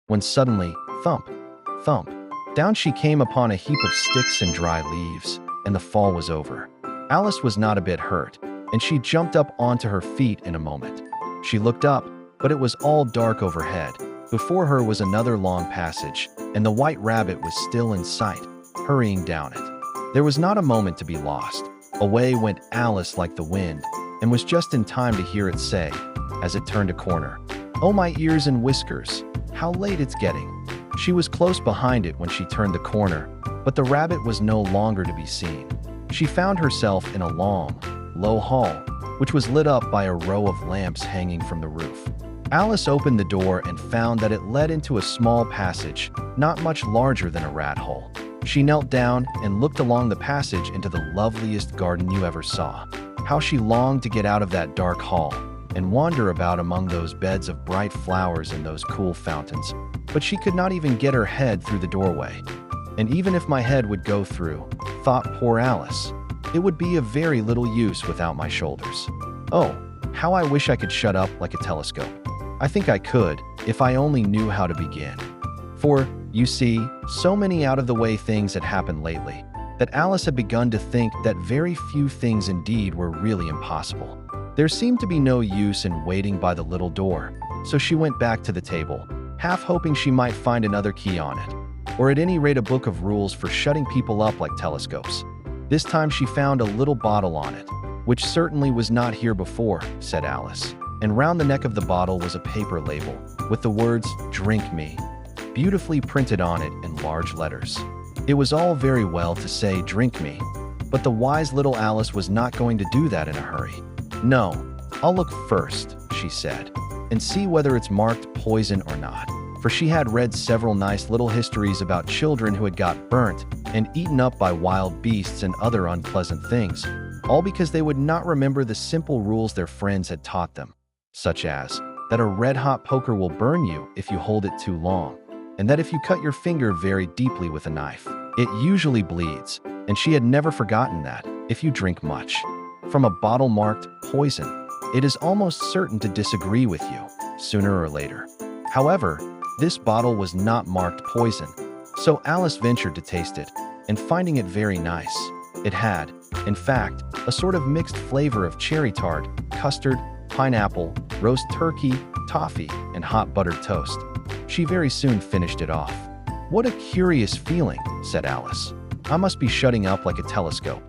when suddenly, thump, thump, down she came upon a heap of sticks and dry leaves, and the fall was over. Alice was not a bit hurt, and she jumped up onto her feet in a moment. She looked up, but it was all dark overhead. Before her was another long passage, and the white rabbit was still in sight, hurrying down it. There was not a moment to be lost. Away went Alice like the wind, and was just in time to hear it say, as it turned a corner, "Oh, my ears and whiskers, how late it's getting." She was close behind it when she turned the corner, but the rabbit was no longer to be seen. She found herself in a long, low hall, which was lit up by a row of lamps hanging from the roof. Alice opened the door and found that it led into a small passage, not much larger than a rat hole. She knelt down and looked along the passage into the loveliest garden you ever saw. How she longed to get out of that dark hall and wander about among those beds of bright flowers and those cool fountains. But she could not even get her head through the doorway. And even if my head would go through, thought poor Alice, it would be of very little use without my shoulders. Oh, how I wish I could shut up like a telescope. I think I could, if I only knew how to begin. For, you see, so many out-of-the-way things had happened lately, that Alice had begun to think that very few things indeed were really impossible. There seemed to be no use in waiting by the little door, so she went back to the table, half hoping she might find another key on it, or at any rate a book of rules for shutting people up like telescopes. This time she found a little bottle on it, which certainly was not here before, said Alice, and round the neck of the bottle was a paper label, with the words, "Drink me," beautifully printed on it in large letters. It was all very well to say, "Drink me," but the wise little Alice was not going to do that in a hurry. "No, I'll look first," she said, "and see whether it's marked poison or not." For she had read several nice little histories about children who had got burnt and eaten up by wild beasts and other unpleasant things, all because they would not remember the simple rules their friends had taught them, such as that a red-hot poker will burn you if you hold it too long, and that if you cut your finger very deeply with a knife, it usually bleeds, and she had never forgotten that, if you drink much from a bottle marked poison, it is almost certain to disagree with you, sooner or later. However, this bottle was not marked poison, so Alice ventured to taste it, and finding it very nice, it had, in fact, a sort of mixed flavor of cherry tart, custard, pineapple, roast turkey, toffee, and hot buttered toast. She very soon finished it off. "What a curious feeling," said Alice. "I must be shutting up like a telescope."